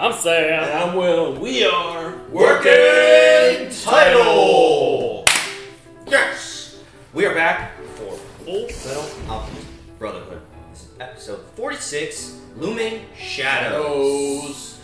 I'm Sam. And I'm Will. We are Working Title. Yes! We are back for Fullmetal Alchemist Brotherhood. This is episode 46, Looming Shadows.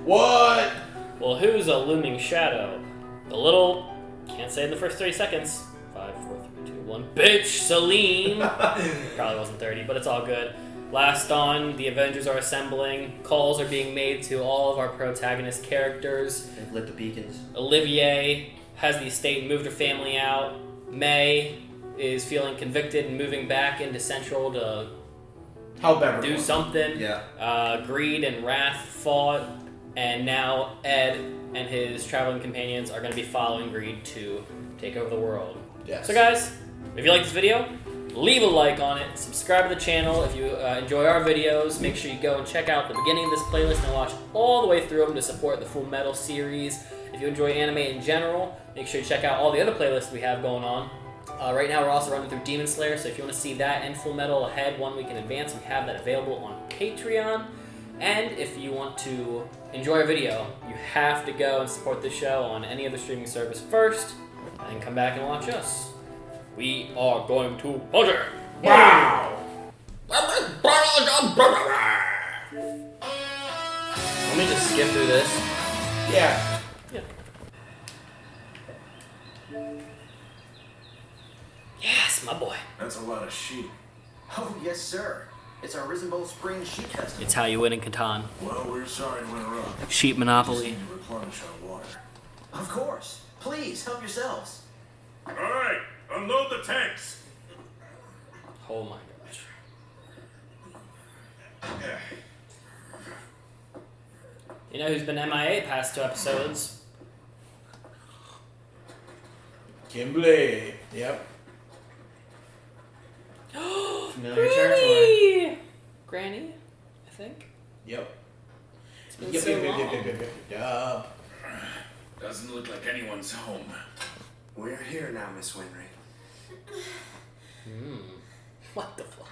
What? Well, who's a looming shadow? The little, can't say in the first 30 seconds. 5, 4, 3, 2, 1. Bitch, Celine. Probably wasn't 30, but it's all good. Last on, the Avengers are assembling. Calls are being made to all of our protagonist characters. They've lit the beacons. Olivier has the estate and moved her family out. May is feeling convicted and moving back into Central to Help everyone. do something. Yeah. Greed and Wrath fought, and now Ed and his traveling companions are going to be following Greed to take over the world. Yes. So guys, if you like this video, leave a like on it, subscribe to the channel. If you enjoy our videos, make sure you go and check out the beginning of this playlist and watch all the way through them to support the Fullmetal series. If you enjoy anime in general, make sure you check out all the other playlists we have going on. Right now we're also running through Demon Slayer, so if you want to see that and Fullmetal ahead 1 week in advance, we have that available on Patreon. And if you want to enjoy our video, you have to go and support the show on any other streaming service first, and then come back and watch us. We are going to Hunter. Wow. Let me just skip through this. Yeah. Yes, my boy. That's a lot of sheep. Oh, yes, sir. It's our Risen Bowl Spring Sheep Festival. It's how you win in Catan. Well, we're sorry to interrupt. Sheep Monopoly. Just need to replenish our water. Of course. Please, help yourselves. All right, unload the tanks. Oh my gosh. You know who's been MIA past 2 episodes? Kimberly. Yep. Familiar territory. Granny, I think. Yep. It's been so long. Yep. Doesn't look like anyone's home. We're here now, Miss Winry. What the fuck?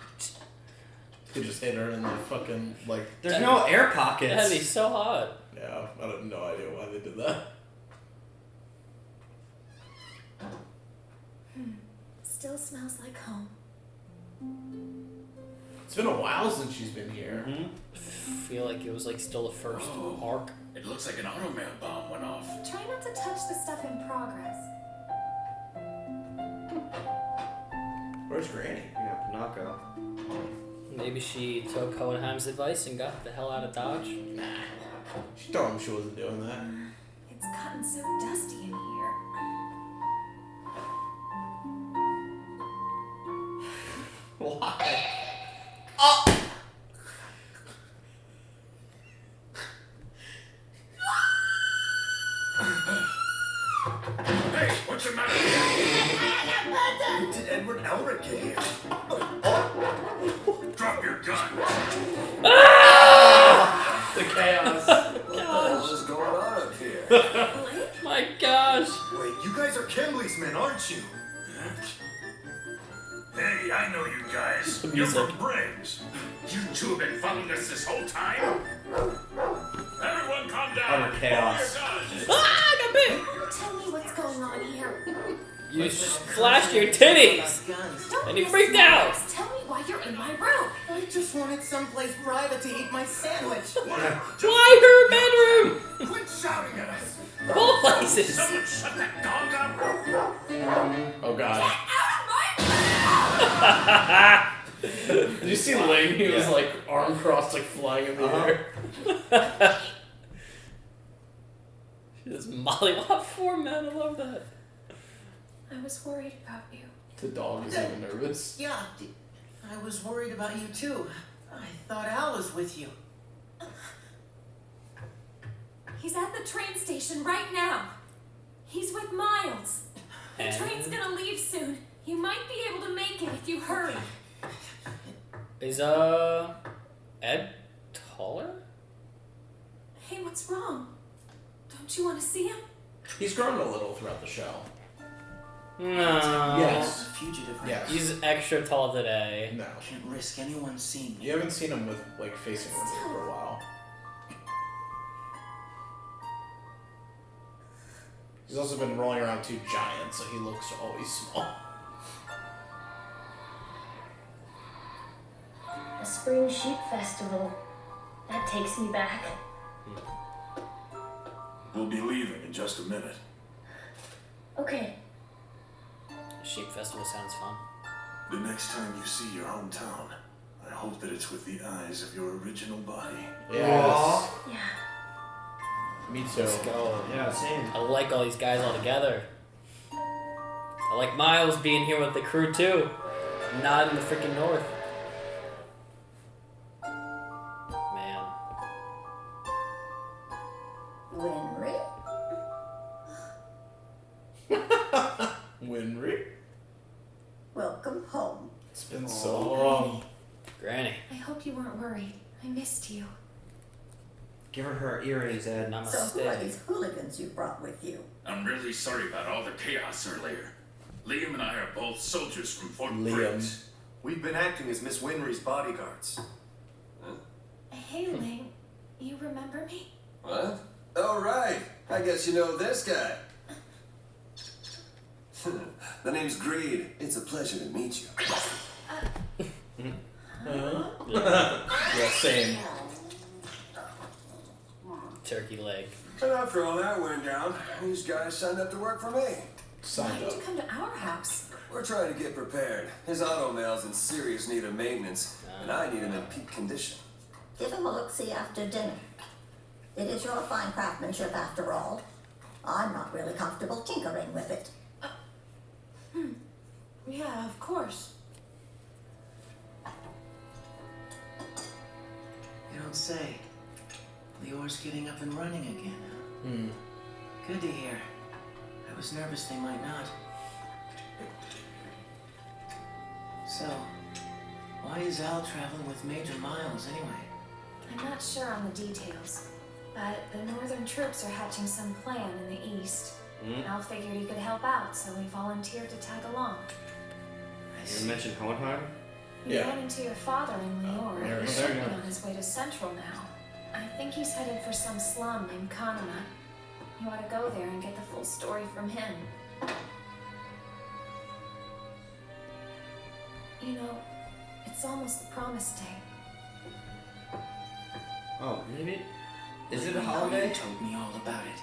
Could just hit her in the fucking, like... There's no air pockets. That'd be so hot. Yeah, I have no idea why they did that. Still smells like home. It's been a while since she's been here. I feel like it was like still the first arc. It looks like an automail bomb went off. Try not to touch the stuff in progress. Where's Granny? Yeah, Pinocchio. Maybe she took Hohenheim's advice and got the hell out of Dodge. Nah. She told him she wasn't doing that. It's gotten so dusty in here. Why? Hey, what's the matter? Did Edward Elric get here? Drop your gun. The chaos. What the hell is going on up here? My gosh. Wait, you guys are Kimberly's men, aren't you? Hey, I know you guys. The You're music. from Briggs. You two have been following us this whole time? Everyone calm down. Utter chaos. Hold your guns. Ah, I got bit. Tell me what's going on here. You flashed your titties. Don't And he be freaked smart. out. Just tell me why you're in my room. I just wanted someplace private to eat my sandwich. Why her bedroom? Quit shouting at us. Of all places. Someone shut that dog up. Oh god. Out Did you see Ling? He was like arm crossed, like flying in the air. She just mollywop format. I love that. I was worried about you. The dog is even nervous. Yeah, I was worried about you too. I thought Al was with you. He's at the train station right now. He's with Miles. The And? train's gonna leave soon. You might be able to make it if you hurry. Is Ed taller? Hey, what's wrong? Don't you want to see him? He's grown a little throughout the show. No. Yes. Fugitive. Yes. He's extra tall today. No. Can't risk anyone seeing me. You haven't seen him with like facing women for a while. He's also been rolling around 2 giants, so he looks always small. A spring sheep festival. That takes me back. We'll be leaving in just a minute. Okay. Sheep festival sounds fun. The next time you see your hometown, I hope that it's with the eyes of your original body. Yes. Yeah. Me too. Let's go. Yeah, same. I like all these guys all together. I like Miles being here with the crew too. Not in the freaking north. Man. Winry? Winry. Welcome home. It's been so long. Granny. I hope you weren't worried. I missed you. Give her earrings, Ed. So who are Namaste. these hooligans you brought with you? I'm really sorry about all the chaos earlier. Liam and I are both soldiers from Fort Liam. Briggs. We've been acting as Miss Winry's bodyguards. Hey, Ling. You remember me? What? Oh, right. I guess you know this guy. The name's Greed. It's a pleasure to meet you. Yeah, same. Turkey leg. And after all that went down, these guys signed up to work for me. Why Signed did up. you come to our house? We're trying to get prepared. His auto mail's in serious need of maintenance, and I need him in peak condition. Give him a look-see after dinner. It is your fine craftsmanship after all. I'm not really comfortable tinkering with it. Yeah, of course. You don't say. Lior's getting up and running again. Good to hear. I was nervous they might not. So, why is Al traveling with Major Miles anyway? I'm not sure on the details, but the northern troops are hatching some plan in the east. Al figured he could help out, so he volunteered to tag along. I You see. mentioned Hohenheim? He Yeah. ran into your father in Lior. there He we should go. be on his way to Central now. I think he's headed for some slum named Kanama. You ought to go there and get the full story from him. You know, it's almost the promised day. Oh, maybe? Is it a You holiday? told me all about it.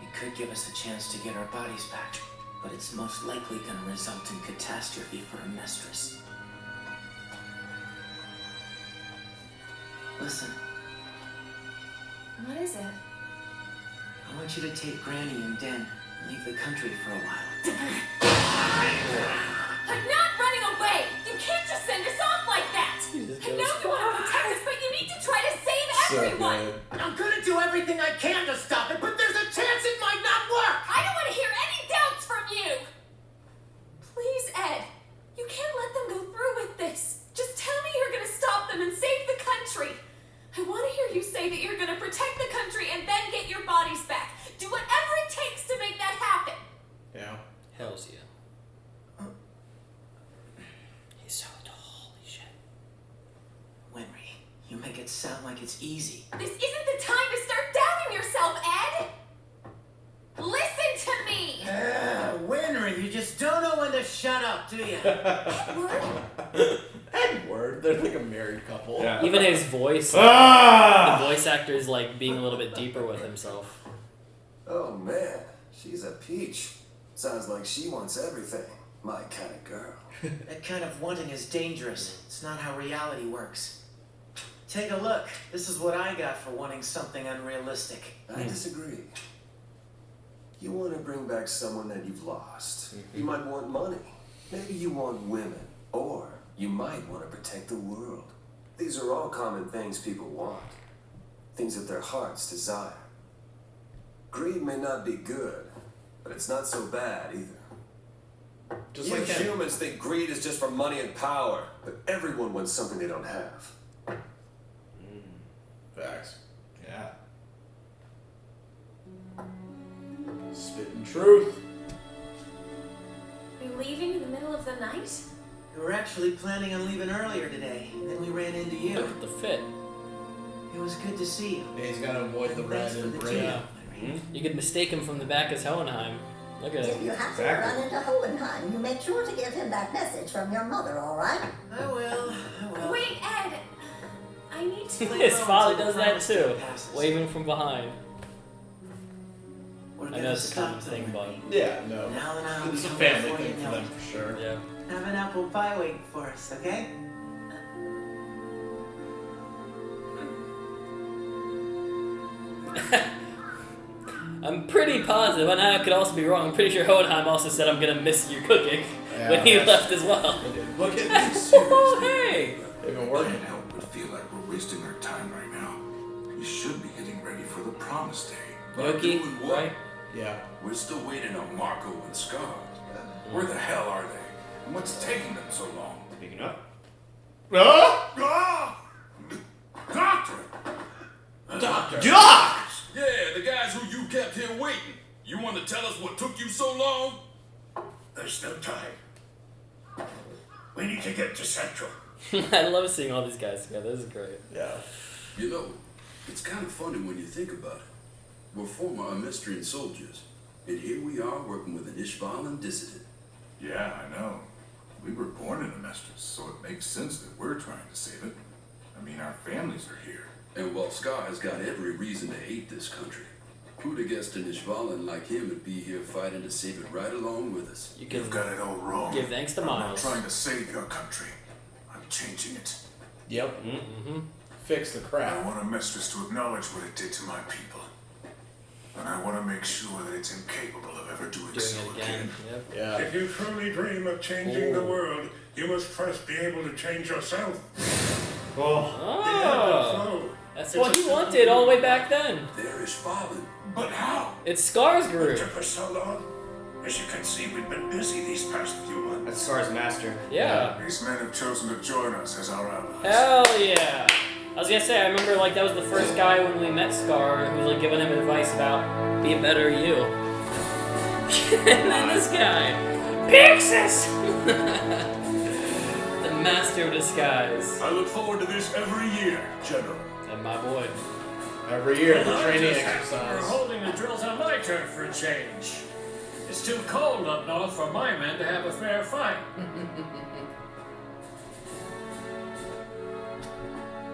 It could give us a chance to get our bodies back, but it's most likely going to result in catastrophe for a mistress. Listen, What is it? I want you to take Granny and Den and leave the country for a while. I'm not running away! You can't just send us off like that! I know you want to protect us, but you need to try to save So everyone! good. I'm gonna do everything I can to stop it, but there's a chance it might not work! I don't want to hear any doubts from you! Please, Ed. You can't let them go through with this. Just tell me you're going to stop them and save the country. I want to hear you say that you're going to protect the country and then get your bodies back. Do whatever it takes to make that happen. Yeah. Hells yeah. He's so tall. Holy shit. Winry, you make it sound like it's easy. This isn't the time to start doubting yourself, Ed. Listen to me. Winry, you just don't know when to shut up, do you? Edward. Edward. They're like a married couple. Yeah. Even his voice, the Ah! voice actor is like being a little bit deeper with himself. Oh man, she's a peach. Sounds like she wants everything. My kind of girl. That kind of wanting is dangerous. It's not how reality works. Take a look. This is what I got for wanting something unrealistic. I disagree. You want to bring back someone that you've lost. You might want money. Maybe you want women. Or you might want to protect the world. These are all common things people want. Things that their hearts desire. Greed may not be good, but it's not so bad either. Just You like him. humans think greed is just for money and power, but everyone wants something they don't have. Facts. Yeah. Spitting truth. You're leaving in the middle of the night? We were actually planning on leaving earlier today, and then we ran into you. Look at the fit. It was good to see you. Yeah, he's gotta avoid the red Thanks for and the gray. tea, Yeah. Winry. You could mistake him from the back as Hohenheim. Look at If him. you have to run into Hohenheim, you make sure to give him that message from your mother, all right? I will. Wait, Ed! I need to. His father does that too, waving from behind. I know it's a common thing, but Yeah, no. Now and I'll It's a be family home thing before for you know them it. for sure. yeah. Have an apple pie waiting for us, okay? I'm pretty positive, and I could also be wrong. I'm pretty sure Hohenheim also said, "I'm gonna miss your cooking" Yeah, when he yes. left as well. Look at this. Oh, hey! They've been I working. can't help but feel like we're wasting our time right now. We should be getting ready for the promised day. But Yoki, doing what? right? Yeah. We're still waiting on Marco and Scar. Where the hell are they? And what's taking them so long? Picking up. Huh? Ah! Doctor! Doctor. Doc! Yeah, the guys who you kept here waiting. You want to tell us what took you so long? There's no time. We need to get to Central. I love seeing all these guys together. This is great. Yeah. You know, it's kind of funny when you think about it. We're former Amestриan soldiers, and here we are working with an Ishvalan dissident. Yeah, I know. We were born in Amestris, so it makes sense that we're trying to save it. I mean, our families are here. And while Scar has got every reason to hate this country, who'd have guessed an Ishvalan like him would be here fighting to save it right along with us? You can You've got it all wrong. give thanks to I'm not Miles. trying to save your country. I'm changing it. Yep. Mm-hmm. Fix the I crap. want Amestris to acknowledge what it did to my people. And I want to make sure that it's incapable of ever doing Doing so it again. Yep. Yeah. If you truly dream of changing the world, you must first be able to change yourself. Oh. Oh, that's what he wanted all the way back then. They're Ishvalan. But how? It's Scar's It group. took us so long. As you can see, we've been busy these past few months. That's Scar's master. Yeah. These men have chosen to join us as our allies. Hell yeah. I was gonna say, I remember like that was the first guy when we met Scar who was like giving him advice about be a better you. And then this guy, Pixis! The master of disguise. I look forward to this every year, General. And my boy. Every year, the I training just- We're exercise. holding the drills on my turf for a change. It's too cold up north for my men to have a fair fight.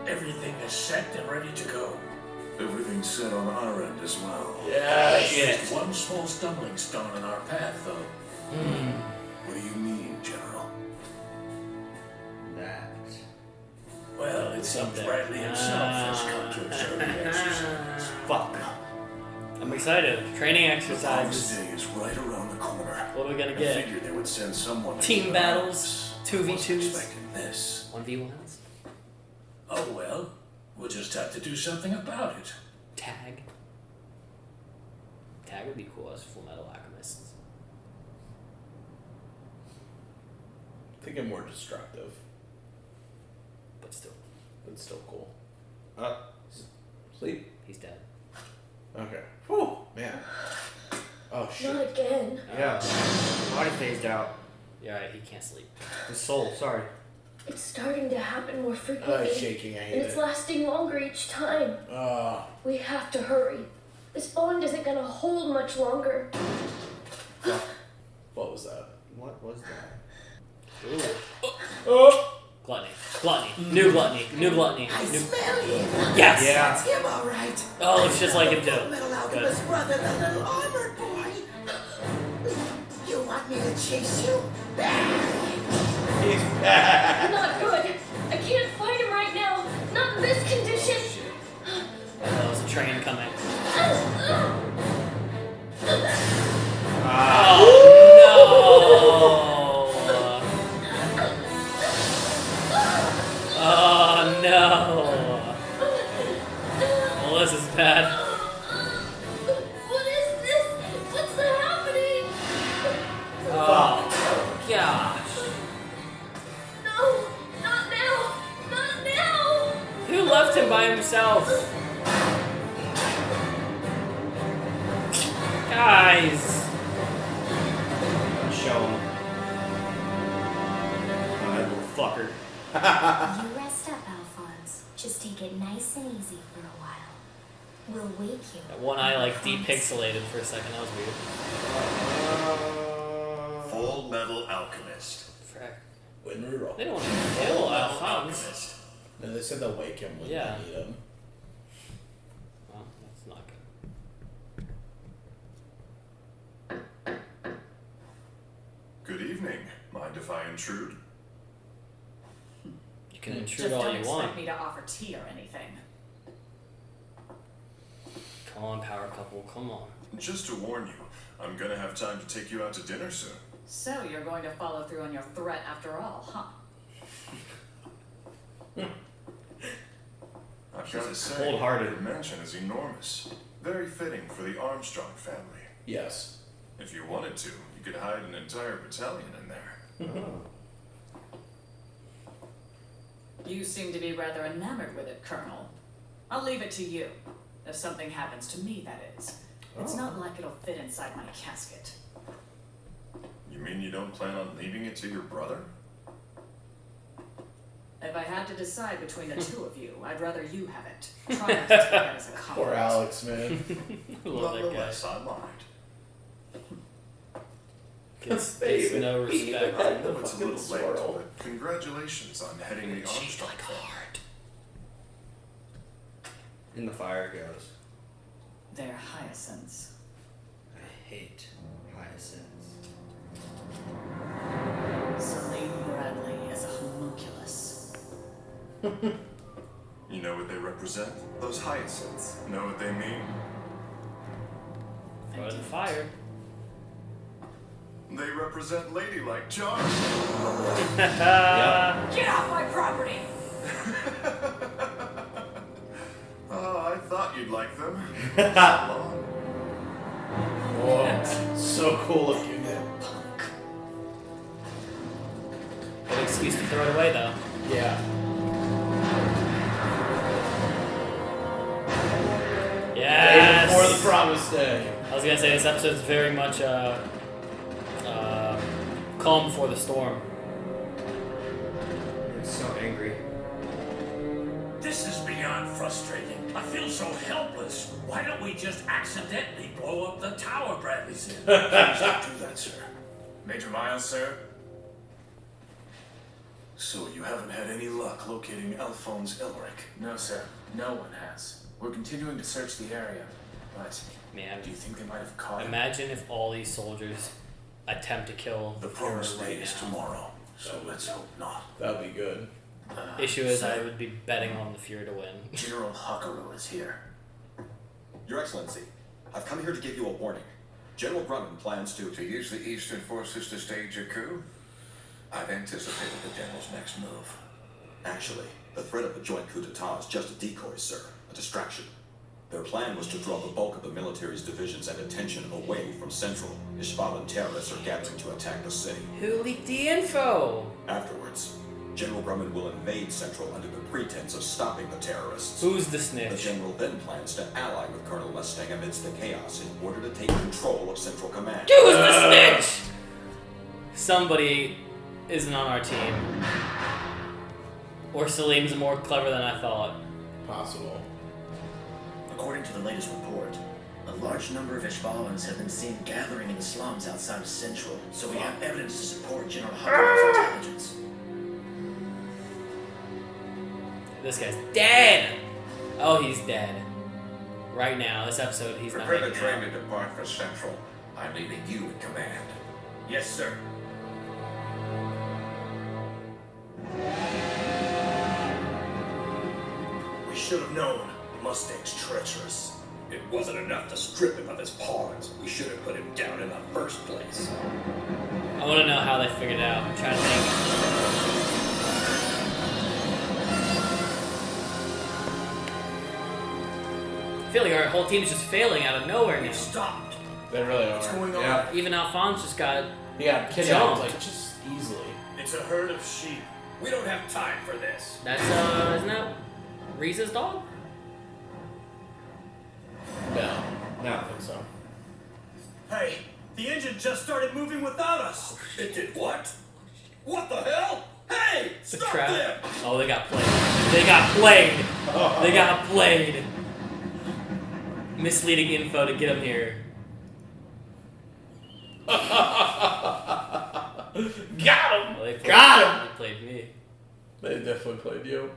Everything is set and ready to go. Everything's set on our end as well. Yes. Just one small stumbling stone in our path, though. What do you mean, General? That. Well, it seems Bradley himself has come to observe the exercise. Fuck. I'm excited. Training The promised exercises. day is right around the corner. What are we gonna I get? figured they would send someone to Team the battles, house. 2v2s. I wasn't expecting this. 1v1s. Oh well, we'll just have to do something about it. Tag. Tag would be cool as Fullmetal Alchemists. I think I'm more destructive, But still, but still cool. Sleep. he's dead. Okay. Whew, man. Oh shit. Not again. Yeah. Body phased out. Yeah, right, he can't sleep. The soul, sorry. It's starting to happen more Oh, frequently. it's shaking. I and hate it's it. lasting longer each time. We have to hurry. This bond isn't gonna hold much longer. What was that? What was that? Ooh. Oh. Gluttony. Gluttony. New gluttony. New gluttony. I New... smell him. Yes! Yeah. That's him, all right. Oh, it's just like him too. Fullmetal Alchemist brother, the little armored boy. You want me to chase you? He's back. Not good. I can't fight him right now. Not in this condition. Oh, there's a train coming. Oh no! Well, this is bad. What is this? What's happening? Oh gosh! No, not now. Not now. Who left him by himself? Guys! Show him. That little fucker. You rest up, Alphonse. Just take it nice and easy for a while. We'll wake you. That one eye like depixelated for a second. That was weird. Fullmetal Alchemist. Frick. When we roll. They don't want to kill Alphonse. No, they said they'll wake him when they need him. Well, that's not good. Good evening. Mind if I intrude? You can intrude Just all don't you expect want. me to offer tea or anything. Come on, power couple. Come on. Just to warn you, I'm gonna have time to take you out to dinner soon. So you're going to follow through on your threat after all, huh? I've got to say, Cold-hearted. your mansion is enormous. Very fitting for the Armstrong family. Yes. If you wanted to, you could hide an entire battalion in there. You seem to be rather enamored with it, Colonel. I'll leave it to you. If something happens to me, that is. It's not like it'll fit inside my casket. You mean you don't plan on leaving it to your brother? If I had to decide between the two of you, I'd rather you have it. Try not to take that as a compliment. Poor Alex, man. Nonetheless, I lied. Gets David, no he even respect. had I know the it's a fucking little swirl. late, but congratulations on heading the Armstrong family. In the fire it goes. They're hyacinths. I hate hyacinths. Celine Bradley is a homunculus. You know what they represent? Those hyacinths. Know what they mean? Throw it in the fire. They represent ladylike charms. Get off my property! Oh, I thought you'd like them. Whoa. So cool looking. Good excuse to throw it away, though. Yeah. Yes! Day before the promised day. I was gonna say, this episode's very much calm before the storm. I'm so angry. This is beyond frustrating. I feel so helpless. Why don't we just accidentally blow up the tower Bradley's in? Please don't do that, sir. Major Miles, sir? So you haven't had any luck locating Alphonse Elric? No, sir. No one has. We're continuing to search the area, but Man, do you think they might have caught him? imagine if all these soldiers attempt to kill The Fuhrer promised day right is now. tomorrow, so let's hope not. That'd be good. Issue is, I Sir, would be betting on the Fuhrer to win. General Huckaroo is here. Your Excellency, I've come here to give you a warning. General Grumman plans to use the Eastern forces to stage a coup? I've anticipated the General's next move. Actually, the threat of a joint coup d'etat is just a decoy, sir. A distraction. Their plan was to draw the bulk of the military's divisions and attention away from Central. Ishvalan terrorists are gathering to attack the city. Who leaked the info? Afterwards, General Grumman will invade Central under the pretense of stopping the terrorists. Who's the The snitch? general then plans to ally with Colonel Mustang amidst the chaos in order to take control of Central Command. Who's the snitch? Somebody isn't on our team. Or Salim's more clever than I thought. Possible. According to the latest report, a large number of Ishvalans have been seen gathering in the slums outside of Central, so we have evidence to support General Huckaroo's intelligence. This guy's dead! Oh, he's dead. Right now, this episode, he's not Prepare the making it train to depart for Central. I'm leaving you in command. Yes, sir. We should have known. Mustang's treacherous. It wasn't enough to strip him of his pawns. We should have put him down in the first place. I want to know how they figured it out. I'm trying to think. I feel like our whole team's just failing out of nowhere now. Stopped. They really are. What's going on? Yeah. Even Alphonse just got He got kidnapped jumped. like just easily. It's a herd of sheep. We don't have time for this. That's, isn't that Riza's dog? No. No, I don't think so. Hey, the engine just started moving without us. It did what? What the hell? Hey! The Stop trap. them! Oh, they got played. They got played. They got played. misleading info to get him here. Got him! Well, they played me. They definitely played you.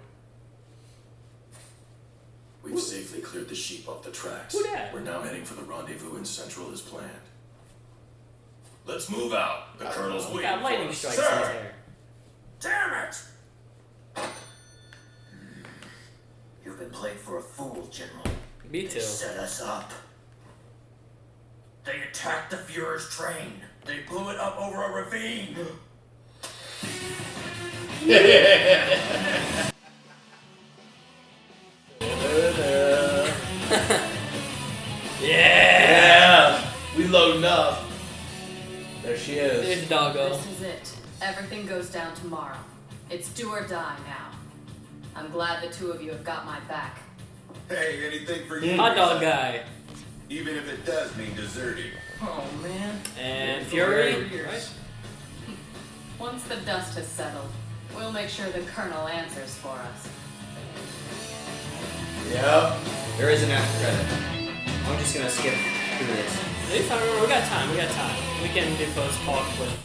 We've safely cleared the sheep off the tracks. Who dat? We're now heading for the rendezvous in Central as planned. Let's move out. The Colonel's waiting Got lightning for us. strikes in his hair. Damn it! You've been played for a fool, General. Me They too. set us up. They attacked the Fuhrer's train. They blew it up over a ravine. Yeah! We loading up. There she is. There's Doggo. This is it. Everything goes down tomorrow. It's do or die now. I'm glad the two of you have got my back. Hey, anything for you? Hot dog guy. Even if it does mean deserting. Oh man. And Fury. Right? Once the dust has settled, we'll make sure the Colonel answers for us. Yep. There is an after credit. I'm just gonna skip through this. It's fine, we got time. We can do post talk with.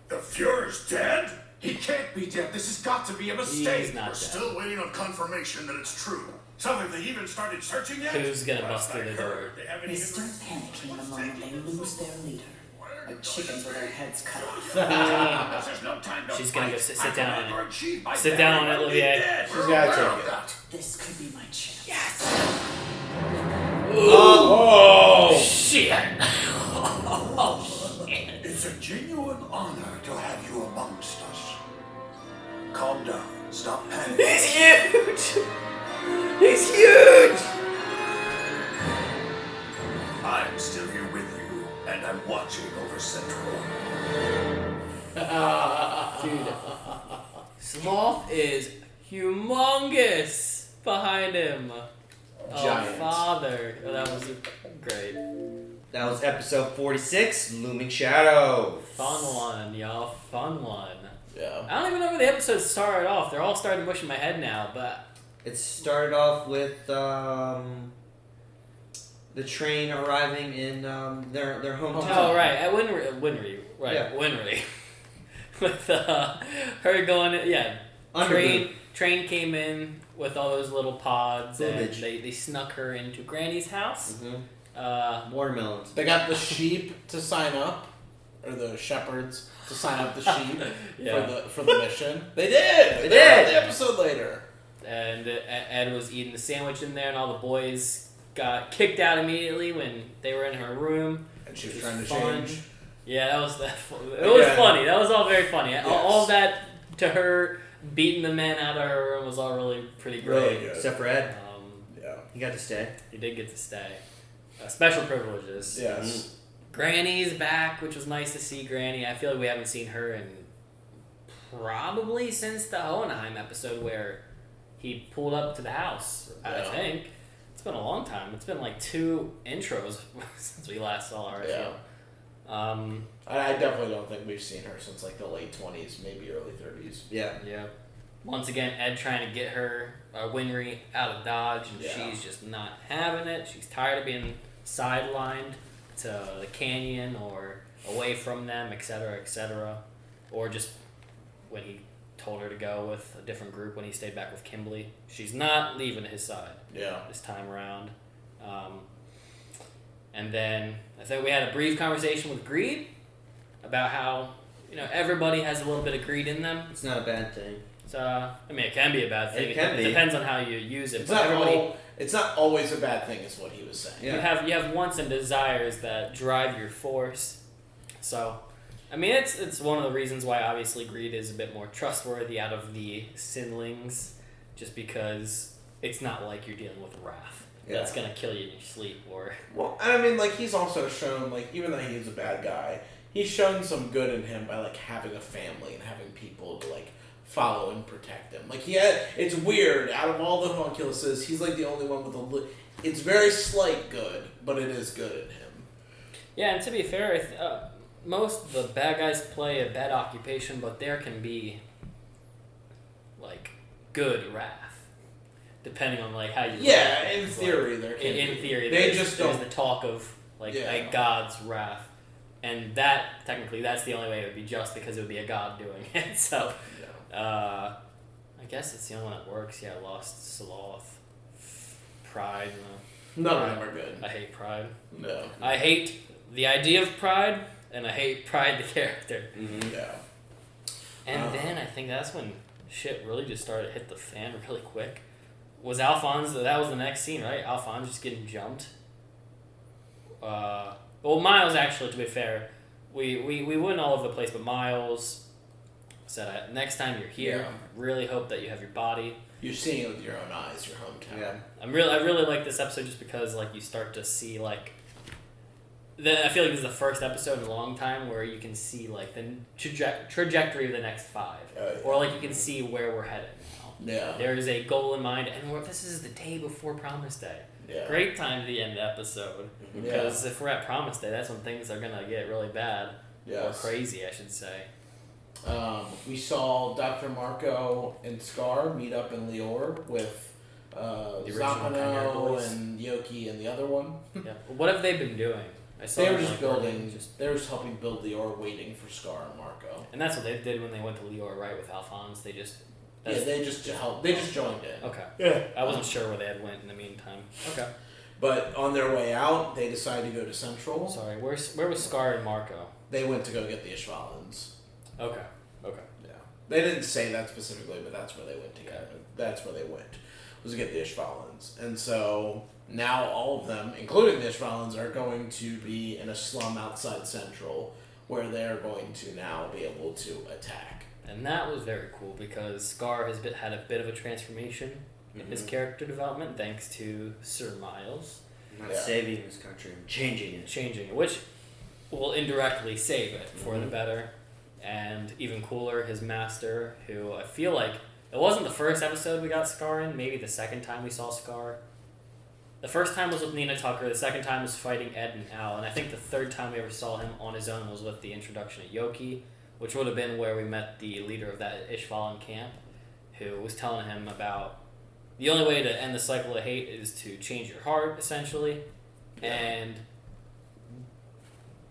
The Fuhrer's dead? He can't be dead. This has got to be a mistake. He's not We're dead. still waiting on confirmation that it's true. So have they even started searching yet? Who's gonna bust through the door? They haven't They even start panicking the moment they lose their leader. Like chickens with their heads cut off. There's no time to She's gonna go fight. sit down on it. Chief, I Sit down on it, bet Olivier. dead. She's We're gotta aware take of it. that. This could be my chance. Oh! Shit! It's a genuine honor to have you amongst us. Calm down. Stop panicking. He's huge! He's huge! I'm still here with you, and I'm watching over Central. Dude. Sloth is humongous behind him. Giant. Oh, father. Oh, that was great. That was episode 46, Looming Shadow. Fun one, y'all. Fun one. Yeah. I don't even know where the episodes started off. They're all starting to mush in my head now, but... It started off with the train arriving in their hometown. Oh, right. At Winry. Right, Yeah. Winry. With her going... Yeah. Train came in with all those little pods, and they snuck her into Granny's house. Mm-hmm. Watermelons. They got the sheep to sign up, or the shepherds to sign up the sheep for the mission. They did. They did. did. The episode later. And Ed was eating the sandwich in there, and all the boys got kicked out immediately when they were in her room. And she was trying to change. Yeah, that was it was funny. That was all very funny. Yes. All that to her beating the men out of her room was all really pretty great. Really good. Except for Ed. Yeah. He got to stay. He did get to stay. Special privileges. Yes. Granny's back, which was nice to see Granny. I feel like we haven't seen her in probably since the Hohenheim episode where he pulled up to the house, I think. It's been a long time. It's been like 2 intros since we last saw her, I feel. I definitely don't think we've seen her since like the late 20s, maybe early 30s. Yeah. Yeah. Once again, Ed trying to get her, Winry, out of Dodge, and she's just not having it. She's tired of being sidelined to the canyon or away from them, etc., etc. Or just when he told her to go with a different group when he stayed back with Kimberly. She's not leaving his side this time around. And then I think we had a brief conversation with Greed about how, everybody has a little bit of greed in them. It's not a bad thing. So, I mean, it can be a bad thing. It depends on how you use it. It's not always a bad thing, is what he was saying. Yeah. You have wants and desires that drive your force. So, I mean, it's one of the reasons why obviously Greed is a bit more trustworthy out of the Sinlings, just because it's not like you're dealing with wrath. Yeah. That's gonna kill you in your sleep, or... Well, I mean, he's also shown, even though he's a bad guy, he's shown some good in him by, having a family and having people to, follow and protect him. It's weird. Out of all the homunculuses, he's, the only one with it's very slight good, but it is good in him. Yeah, and to be fair, most of the bad guys play a bad occupation, but there can be, good wrath. depending on like how you. Yeah, look at it. in It's theory, like, there can in be. theory, They there's just don't. the talk of like a god's wrath, and that technically that's the only way it would be just because it would be a god doing it. So, I guess it's the only one that works. Yeah, Lost, Sloth, Pride. None of them are good. I hate Pride. No. I hate the idea of Pride, and I hate Pride the character. Yeah. And then I think that's when shit really just started to hit the fan really quick. Was Alphonse, that was the next scene, right? Alphonse just getting jumped. Well, Miles, actually, to be fair, we went all over the place, but Miles said, next time you're here, really hope that you have your body. You're seeing it with your own eyes, your hometown. Yeah. I really like this episode just because like you start to see like I feel like this is the first episode in a long time where you can see like the trajectory of the next 5, or like you can see where we're headed now. Yeah. There is a goal in mind, and this is the day before Promise Day. Yeah. Great time to end the episode because if we're at Promise Day, that's when things are gonna get really bad or crazy, I should say. We saw Dr. Marco and Scar meet up in Lior with Zampano and Yoki and the other one. Yeah. What have they been doing? They were just building. They were just helping build Lior, waiting for Scar and Marco. And that's what they did when they went to Lior, right? With Alphonse, they just they just helped. They just joined in. Okay. Yeah. I wasn't sure where they had went in the meantime. Okay. But on their way out, they decided to go to Central. Sorry, where was Scar and Marco? They went to go get the Ishvalans. Okay. Yeah. They didn't say that specifically, but that's where they went together. That's where they went, was to get the Ishvalans. And so now all of them, including the Ishvalans, are going to be in a slum outside Central where they're going to now be able to attack. And that was very cool because Scar has had a bit of a transformation in his character development thanks to Sir Miles. Not saving this country, changing it. Which will indirectly save it for the better. And even cooler, his master, who I feel like it wasn't the first episode we got Scar in, maybe the second time we saw Scar. The first time was with Nina Tucker, the second time was fighting Ed and Al, and I think the third time we ever saw him on his own was with the introduction of Yoki, which would have been where we met the leader of that Ishvalan camp, who was telling him about the only way to end the cycle of hate is to change your heart, essentially, and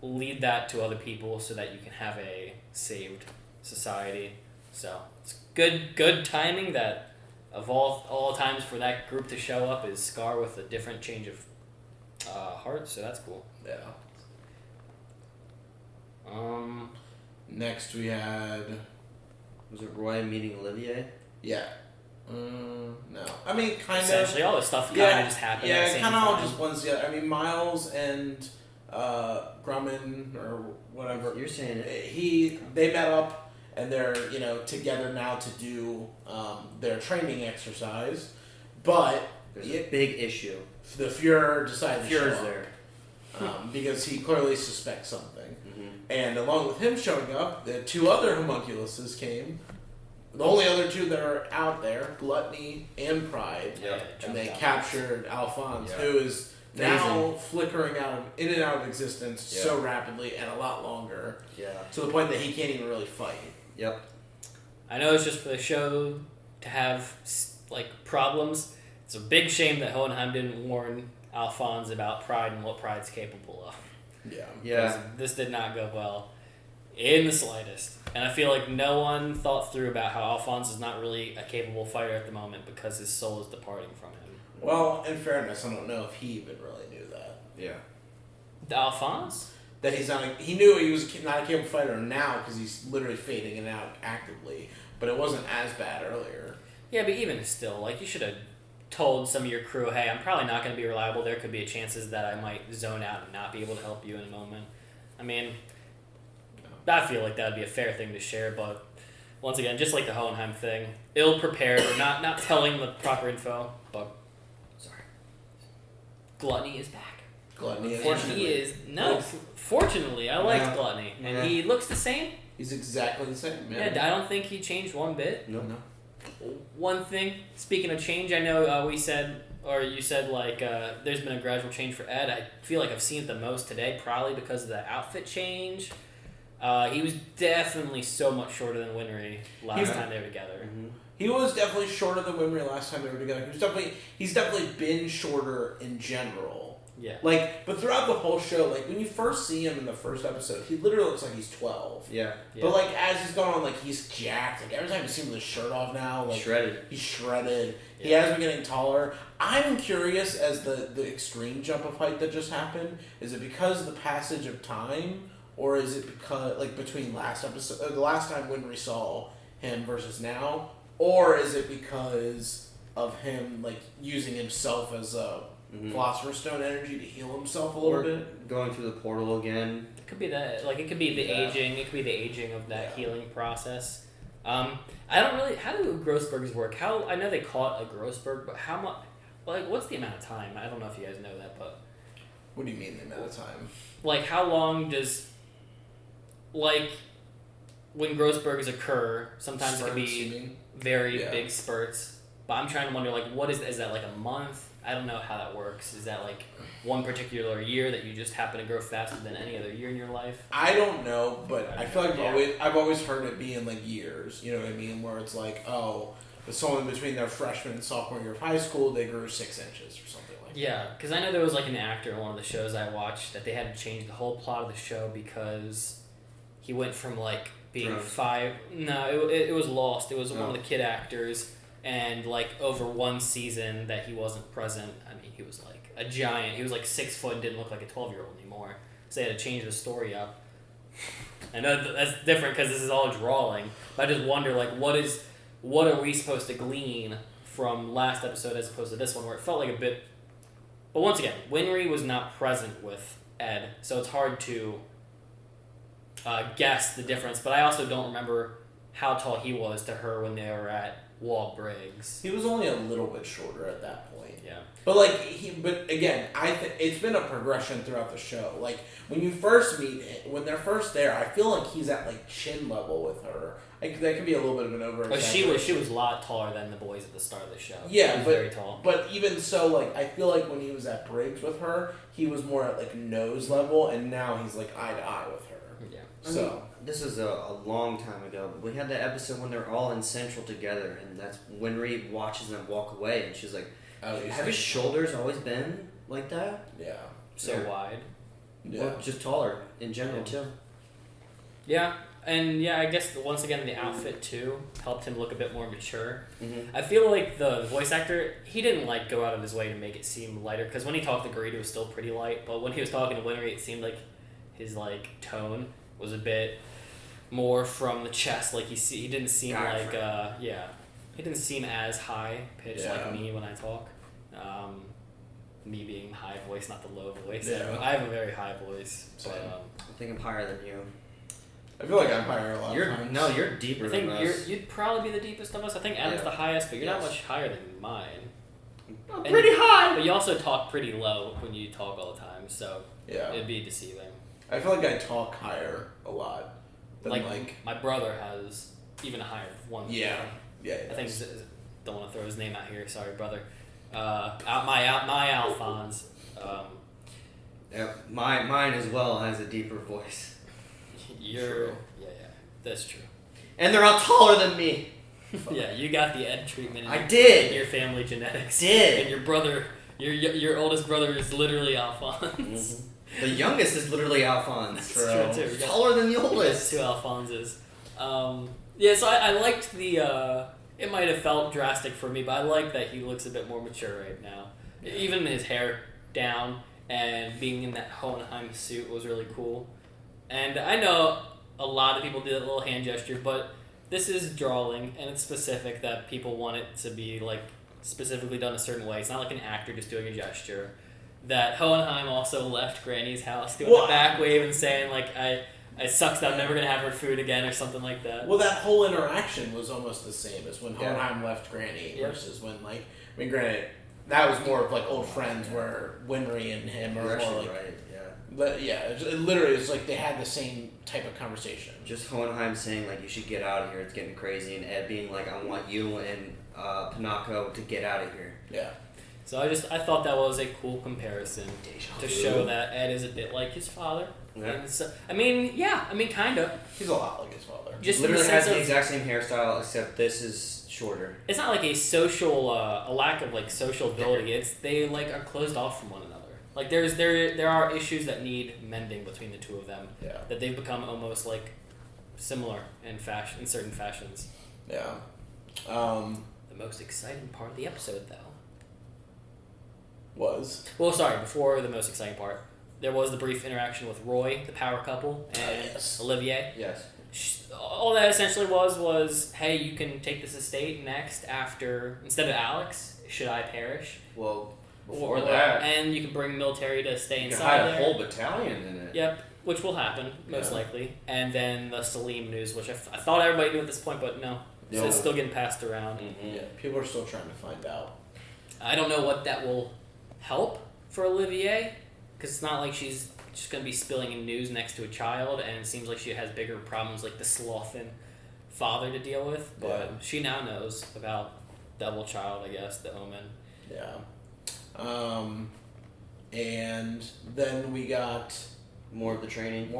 lead that to other people so that you can have a saved society. So it's good timing that of all times for that group to show up is Scar with a different change of heart, so that's cool. Yeah. Next we had... Was it Roy meeting Olivier? Yeah. No. I mean, kind of... Essentially, all this stuff kind of just happened at the same kind of all time. just blends together. I mean, Miles and Grumman, or whatever... You're saying it. They met up, and they're, together now to do their training exercise, but... There's a big issue. The Fuhrer decided to show Fuhrer's up. there. Because he clearly suspects something. And along with him showing up, the 2 other homunculuses came. The only other 2 that are out there, Gluttony and Pride. And they captured Alphonse, who is now flickering in and out of existence so rapidly and a lot longer. Yeah. To the point that he can't even really fight. Yep. I know it's just for the show to have problems. It's a big shame that Hohenheim didn't warn Alphonse about Pride and what Pride's capable of. Yeah. This did not go well in the slightest. And I feel like no one thought through about how Alphonse is not really a capable fighter at the moment because his soul is departing from him. Well, in fairness, I don't know if he even really knew that. Yeah. The Alphonse? That he's not. He knew he was not a capable fighter now because he's literally fading in and out actively. But it wasn't as bad earlier. Yeah, but even still, you should have told some of your crew, hey, I'm probably not going to be reliable. There could be chances that I might zone out and not be able to help you in a moment. I mean, I feel like that would be a fair thing to share, but once again, just like the Hohenheim thing, ill-prepared or not telling the proper info, but Gluttony is back. Gluttony is back. Fortunately, I like Gluttony. And he looks the same. He's exactly the same, Yeah, I don't think he changed one bit. No. One thing, speaking of change, I know you said there's been a gradual change for Ed. I feel like I've seen it the most today, probably because of the outfit change. He was definitely so much shorter than Winry last time they were together. Mm-hmm. He was definitely shorter than Winry last time they were together. He's definitely been shorter in general. Yeah. Like, but throughout the whole show, like when you first see him in the first episode, he literally looks like he's 12. Yeah. But like as he's gone on, like he's jacked. Like every time you see him with his shirt off now, like shredded. He's shredded. Yeah. He has been getting taller. I'm curious as the extreme jump of height that just happened. Is it because of the passage of time, or is it because like between last episode, the last time Winry saw him versus now, or is it because of him like using himself as a Philosopher's Stone energy to heal himself a little bit? Going through the portal again. It could be that. Like it could be the aging. It could be the aging of that healing process. I don't really. How do Grossbergs work? How I know they call it a Grossberg, but how much? Like what's the amount of time? I don't know if you guys know that, but what do you mean the amount of time? Like how long does like when Grossbergs occur? Sometimes it can be very big spurts. But I'm trying to wonder like what is that like a month? I don't know how that works. Is that like one particular year that you just happen to grow faster than any other year in your life? I don't know, but I feel like I've always heard it be in like years. You know what I mean? Where it's like, oh, with someone between their freshman and sophomore year of high school, they grew 6 inches or something like that. Yeah, because I know there was like an actor in one of the shows I watched that they had to change the whole plot of the show because he went from like being 5. No, it was Lost. It was one of the kid actors. And, like, over one season that he wasn't present, I mean, he was, like, a giant. He was, like, 6 foot and didn't look like a 12-year-old anymore. So they had to change the story up. I know that's different because this is all drawing. But I just wonder, like, what are we supposed to glean from last episode as opposed to this one where it felt like a bit... But once again, Winry was not present with Ed, so it's hard to guess the difference. But I also don't remember how tall he was to her when they were at Wall Briggs. He was only a little bit shorter at that point. Yeah. But like but again, I think it's been a progression throughout the show. Like when you first meet when they're first there, I feel like he's at like chin level with her. Like that could be a little bit of an over. But she was a lot taller than the boys at the start of the show. Yeah, she was but very tall. But even so, like I feel like when he was at Briggs with her, he was more at like nose level, and now he's like eye to eye with her. Yeah. So. I mean, this was a long time ago. We had that episode when they're all in Central together, and that's when Winry watches them walk away, and she's like, have his shoulders always been like that? Yeah. So wide? Yeah. Or just taller in general, too. Yeah, and yeah, I guess once again the outfit, too, helped him look a bit more mature. Mm-hmm. I feel like the voice actor, he didn't, like, go out of his way to make it seem lighter, because when he talked to Greed, it was still pretty light, but when he was talking to Winry, it seemed like his, like, tone was a bit... more from the chest, like he didn't seem like he didn't seem as high pitched like me when I talk. Me being high voice, not the low voice. Yeah. I have a very high voice. But, I think I'm higher than you. I feel like I'm higher a lot of times. No, you're deeper than us. You'd probably be the deepest of us. I think Adam's the highest, but you're not much higher than mine. I'm pretty high! But you also talk pretty low when you talk all the time, so it'd be deceiving. I feel like I talk higher a lot. Like my brother has even a higher one. Yeah. I think don't want to throw his name out here. Sorry, brother. My Alphonse. Mine as well has a deeper voice. Yeah, that's true. And they're all taller than me. Yeah, you got the Ed treatment. I did. In your family genetics. Did. And your brother, your oldest brother is literally Alphonse. Mm-hmm. The youngest is literally Alphonse. That's true too. Taller than the oldest. 2 Alphonses. So I liked the. It might have felt drastic for me, but I like that he looks a bit more mature right now. Even his hair down and being in that Hohenheim suit was really cool. And I know a lot of people do that little hand gesture, but this is drawing and it's specific that people want it to be like specifically done a certain way. It's not like an actor just doing a gesture. That Hohenheim also left Granny's house doing the back wave and saying like I sucks that I'm never gonna have her food again or something like that. Well, that whole interaction was almost the same as when Hohenheim left Granny versus when granted that was more of like old friends where Winry and him are more like But it literally is like they had the same type of conversation. Just Hohenheim saying like you should get out of here, it's getting crazy, and Ed being like I want you and Panako to get out of here. Yeah. So I thought that was a cool comparison to show that Ed is a bit like his father. Yeah. And so, kind of. He's a lot like his father. Just literally has the exact same hairstyle, except this is shorter. It's not like a social, a lack of like social ability. It's they like are closed off from one another. Like there are issues that need mending between the two of them. Yeah. That they've become almost like similar in certain fashions. Yeah. The most exciting part of the episode, though, before the most exciting part, there was the brief interaction with Roy, the power couple, and Olivier. Yes. All that essentially was, hey, you can take this estate next instead of Alex, should I perish? Well, before that. And you can bring military to stay you inside can there. hide a whole battalion in it. Yep, which will happen, most likely. And then the Salim news, which I thought everybody knew at this point, but no. So it's still getting passed around. Mm-hmm. Yeah, people are still trying to find out. I don't know what that will help for Olivier, because it's not like she's just going to be spilling in news next to a child, and it seems like she has bigger problems like the slothing father to deal with, but she now knows about double child, I guess, the omen. Yeah. And then we got more of the training.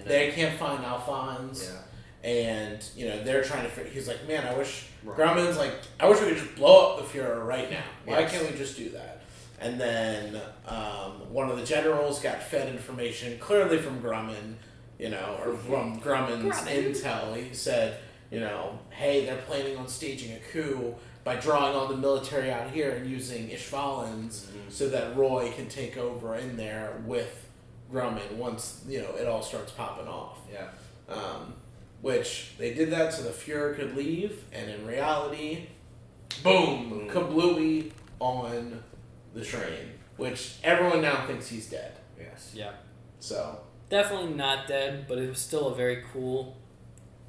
They can't find Alphonse. Yeah. And, they're trying to figure... He's like, man, I wish... Grumman's like, I wish we could just blow up the Fuhrer right now. Why can't we just do that? And then one of the generals got fed information, clearly from Grumman, or from Grumman's intel. He said, hey, they're planning on staging a coup by drawing all the military out here and using Ishvalans so that Roy can take over in there with Grumman once, it all starts popping off. Yeah. Which they did that so the Fuhrer could leave, and in reality, boom. Kablooey on the train, which everyone now thinks he's dead. Yes. Yeah. So definitely not dead, but it was still a very cool,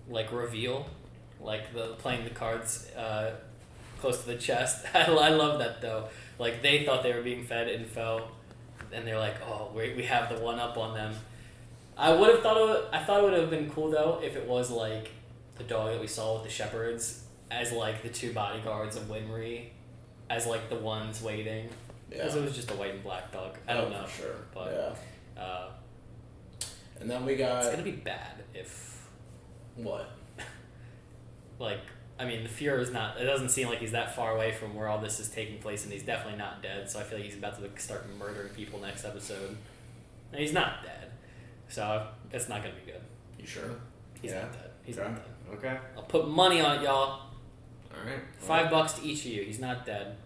reveal, playing the cards close to the chest. I love that though. They thought they were being fed info, and they're like, oh, we have the one up on them. I thought it would have been cool though if it was the dog that we saw with the shepherds as the two bodyguards of Winry, as the ones waiting. Because it was just a white and black dog. I don't know. For sure. But and then we got... It's gonna be bad if... What? the Fuhrer is not... It doesn't seem like he's that far away from where all this is taking place, and he's definitely not dead, so I feel like he's about to start murdering people next episode. And he's not dead. So, it's not gonna be good. You sure? He's not dead. He's not dead. Okay. I'll put money on it, y'all. Alright. $5 to each of you. He's not dead.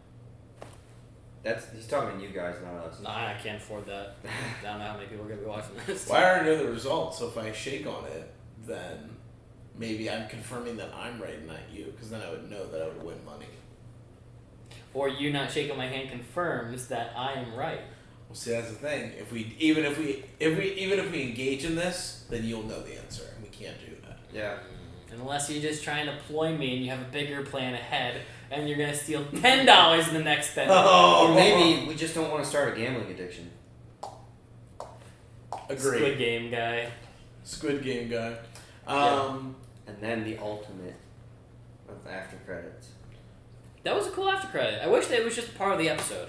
He's talking to you guys, not us. Nah, I can't afford that. I don't know how many people are gonna be watching this. Well, I already know the results, so if I shake on it, then maybe I'm confirming that I'm right and not you, because then I would know that I would win money. Or you not shaking my hand confirms that I am right. Well, see, that's the thing. Even if we engage in this, then you'll know the answer, and we can't do that. Yeah. Unless you're just trying to ploy me and you have a bigger plan ahead, and you're gonna steal $10 in the next spend. Or maybe we just don't want to start a gambling addiction. Agreed. Squid Game guy. And then the ultimate of after credits. That was a cool after credit. I wish that it was just part of the episode.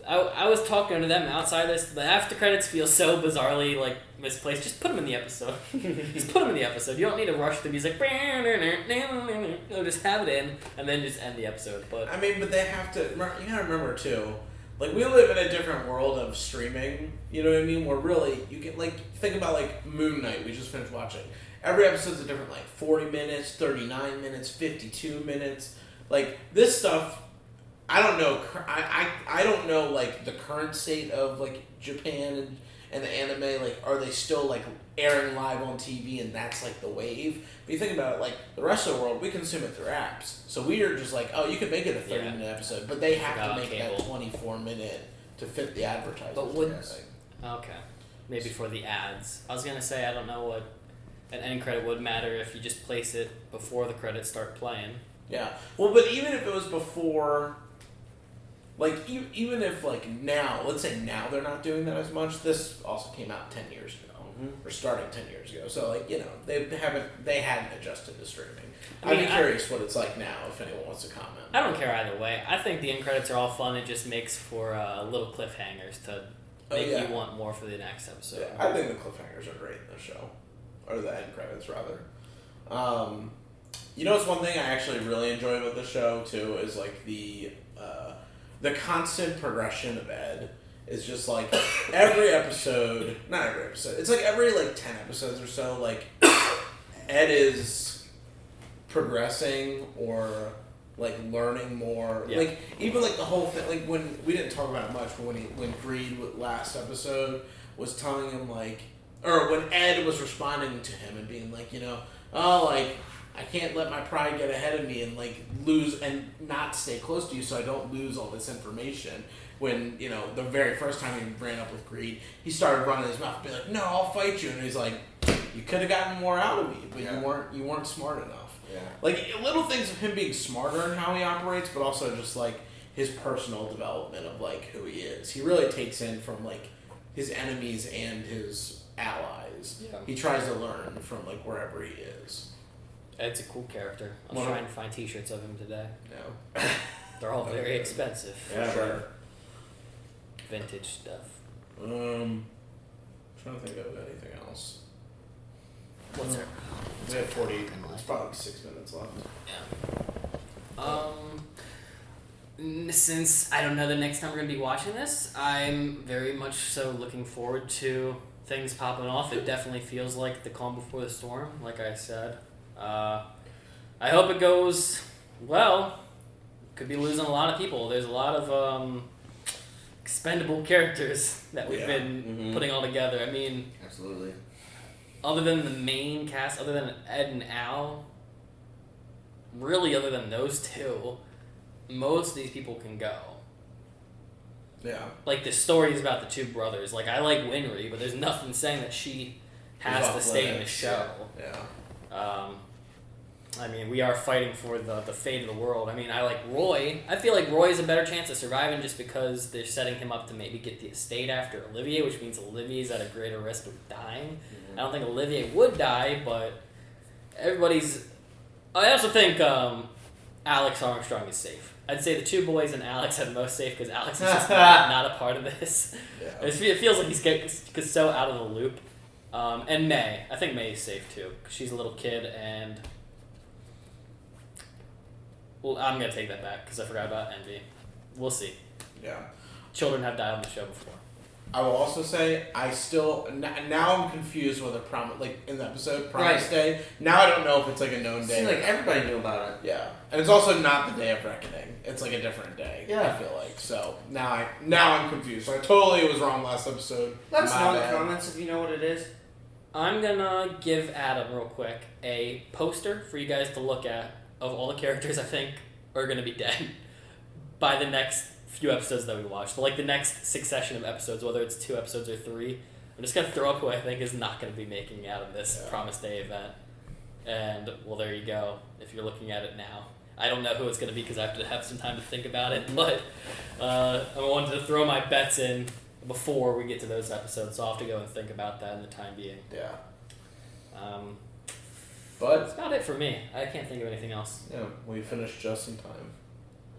I was talking to them outside this. The after credits feel so bizarrely misplaced. Just put them in the episode. Just put them in the episode. You don't need to rush the music. No, just have it in and then just end the episode. But but they have to. You gotta remember too. We live in a different world of streaming. You know what I mean? Where really you can think about Moon Knight. We just finished watching. Every episode's a different 40 minutes, 39 minutes, 52 minutes. This stuff. I don't know. I don't know the current state of Japan and the anime. Are they still airing live on TV and that's the wave? But you think about it, the rest of the world, we consume it through apps. So we are just oh, you can make it a 30-minute episode, but they have to make that 24-minute to fit the advertising. But okay, maybe for the ads. I was gonna say I don't know what an end credit would matter if you just place it before the credits start playing. Yeah. Well, but even if it was before. Even if now, let's say now they're not doing that as much. This also came out 10 years ago. or starting 10 years ago. So like they hadn't adjusted to streaming. I'd be curious what it's like now if anyone wants to comment. I don't care either way. I think the end credits are all fun. It just makes for little cliffhangers to make you want more for the next episode. Yeah, I think the cliffhangers are great in the show, or the end credits rather. It's one thing I actually really enjoy about the show too is like the constant progression of Ed. Is just like every episode, not every episode. It's like every 10 episodes or so. Like Ed is progressing or like learning more. Yeah. Like even like the whole thing. Like when we didn't talk about it much, but when Greed last episode was telling him or when Ed was responding to him and being like, I can't let my pride get ahead of me and lose and not stay close to you so I don't lose all this information. When, the very first time he ran up with Greed, he started running his mouth and be like, no, I'll fight you. And he's like, you could have gotten more out of me, but you weren't smart enough. Yeah. Like, little things of him being smarter in how he operates, but also just, his personal development of, who he is. He really takes in from, his enemies and his allies. Yeah. He tries to learn from, wherever he is. Ed's a cool character. I'm trying to find t-shirts of him today. No. They're all very expensive. Yeah, sure. Vintage stuff. Trying to think of anything else. What's there? We have 48 minutes. Probably 6 minutes left. Yeah. Since I don't know the next time we're going to be watching this, I'm very much so looking forward to things popping off. It definitely feels like the calm before the storm, like I said. I hope it goes well. Could be losing a lot of people. There's a lot of expendable characters that we've been putting all together. I mean, absolutely. Other than the main cast, other than Ed and Al, really other than those two, most of these people can go. Yeah. The story is about the two brothers. I like Winry, but there's nothing saying that she has to stay in the show. Yeah. I mean, we are fighting for the fate of the world. I mean, I like Roy. I feel like Roy has a better chance of surviving just because they're setting him up to maybe get the estate after Olivier, which means Olivier's at a greater risk of dying. Mm-hmm. I don't think Olivier would die, but everybody's... I also think Alex Armstrong is safe. I'd say the two boys and Alex are the most safe because Alex is just not a part of this. Yeah. It feels like he's so out of the loop. And May. I think May is safe too because she's a little kid and... Well, I'm going to take that back because I forgot about Envy. We'll see. Yeah. Children have died on the show before. I will also say, now I'm confused whether in the episode, Promise Day, now I don't know if it's a known day. Seems like everybody knew about it. Yeah. And it's also not the Day of Reckoning. It's a different day, I feel like. So, now I'm confused. So I totally was wrong last episode. Let us know in the comments if you know what it is. I'm going to give Adam, real quick, a poster for you guys to look at of all the characters I think are going to be dead by the next few episodes that we watch. So, the next succession of episodes, whether it's 2 episodes or 3, I'm just going to throw up who I think is not going to be making out of this Promise Day event. And, well, there you go, if you're looking at it now. I don't know who it's going to be because I have to have some time to think about it, but I wanted to throw my bets in before we get to those episodes, so I'll have to go and think about that in the time being. Yeah. But that's about it for me. I can't think of anything else. Yeah, we finished just in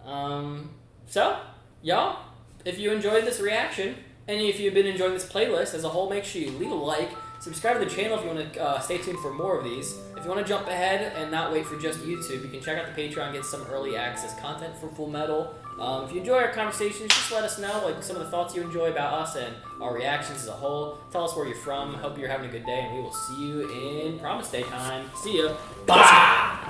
time. So, y'all, if you enjoyed this reaction, and if you've been enjoying this playlist as a whole, make sure you leave a like, subscribe to the channel if you want to stay tuned for more of these. If you want to jump ahead and not wait for just YouTube, you can check out the Patreon and get some early access content for Fullmetal. If you enjoy our conversations, just let us know some of the thoughts you enjoy about us and our reactions as a whole. Tell us where you're from. Hope you're having a good day, and we will see you in Promise Day time. See ya. Bye!